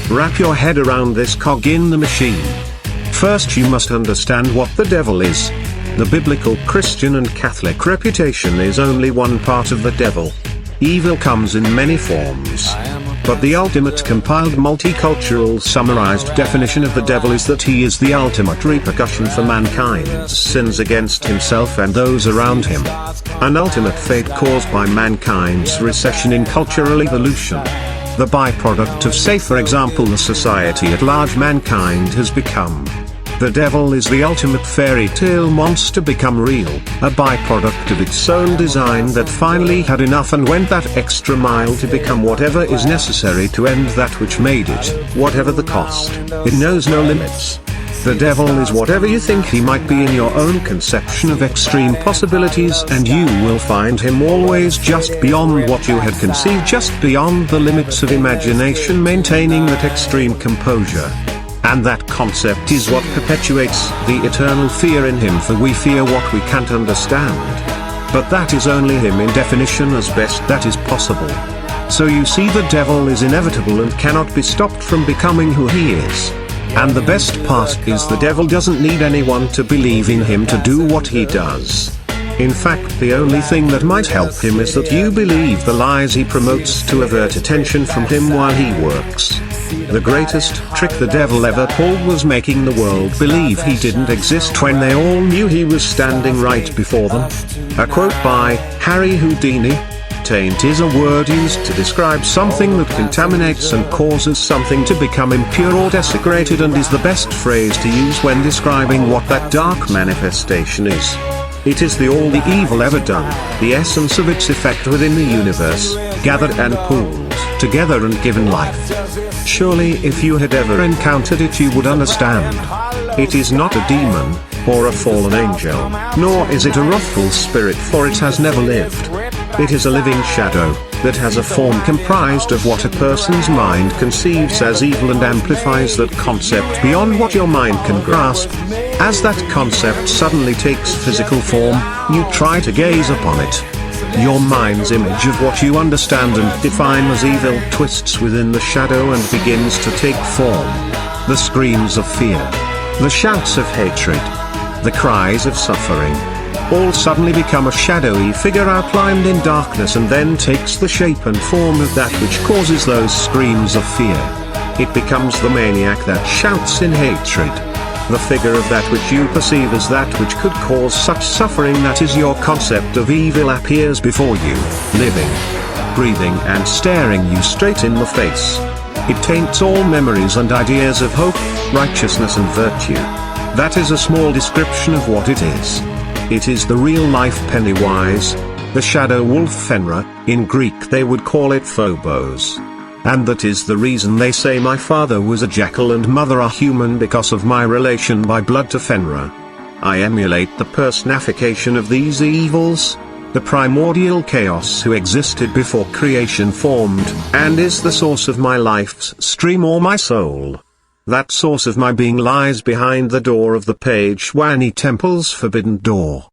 Wrap your head around this cog in the machine. First you must understand what the devil is. The biblical Christian and Catholic reputation is only one part of the devil. Evil comes in many forms. But the ultimate compiled multicultural summarized definition of the devil is that he is the ultimate repercussion for mankind's sins against himself and those around him. An ultimate fate caused by mankind's recession in cultural evolution. The byproduct of, say for example, the society at large mankind has become. The devil is the ultimate fairy tale monster become real, a byproduct of its own design that finally had enough and went that extra mile to become whatever is necessary to end that which made it, whatever the cost. It knows no limits. The devil is whatever you think he might be in your own conception of extreme possibilities, and you will find him always just beyond what you had conceived, just beyond the limits of imagination, maintaining that extreme composure. And that concept is what perpetuates the eternal fear in him, for we fear what we can't understand. But that is only him in definition as best that is possible. So you see, the devil is inevitable and cannot be stopped from becoming who he is. And the best part is the devil doesn't need anyone to believe in him to do what he does. In fact, the only thing that might help him is that you believe the lies he promotes to avert attention from him while he works. The greatest trick the devil ever pulled was making the world believe he didn't exist when they all knew he was standing right before them. A quote by Harry Houdini: "Taint is a word used to describe something that contaminates and causes something to become impure or desecrated, and is the best phrase to use when describing what that dark manifestation is. It is all the evil ever done, the essence of its effect within the universe, gathered and pooled together and given life." Surely if you had ever encountered it you would understand. It is not a demon, or a fallen angel, nor is it a wrathful spirit, for it has never lived. It is a living shadow, that has a form comprised of what a person's mind conceives as evil and amplifies that concept beyond what your mind can grasp. As that concept suddenly takes physical form, you try to gaze upon it. Your mind's image of what you understand and define as evil twists within the shadow and begins to take form. The screams of fear, the shouts of hatred, the cries of suffering, all suddenly become a shadowy figure outlined in darkness, and then takes the shape and form of that which causes those screams of fear. It becomes the maniac that shouts in hatred. The figure of that which you perceive as that which could cause such suffering, that is your concept of evil, appears before you, living, breathing and staring you straight in the face. It taints all memories and ideas of hope, righteousness and virtue. That is a small description of what it is. It is the real-life Pennywise, the shadow wolf Fenrir, in Greek they would call it Phobos. And that is the reason they say my father was a jackal and mother a human, because of my relation by blood to Fenrir. I emulate the personification of these evils, the primordial chaos who existed before creation formed, and is the source of my life's stream or my soul. That source of my being lies behind the door of the page Wani Temple's forbidden door.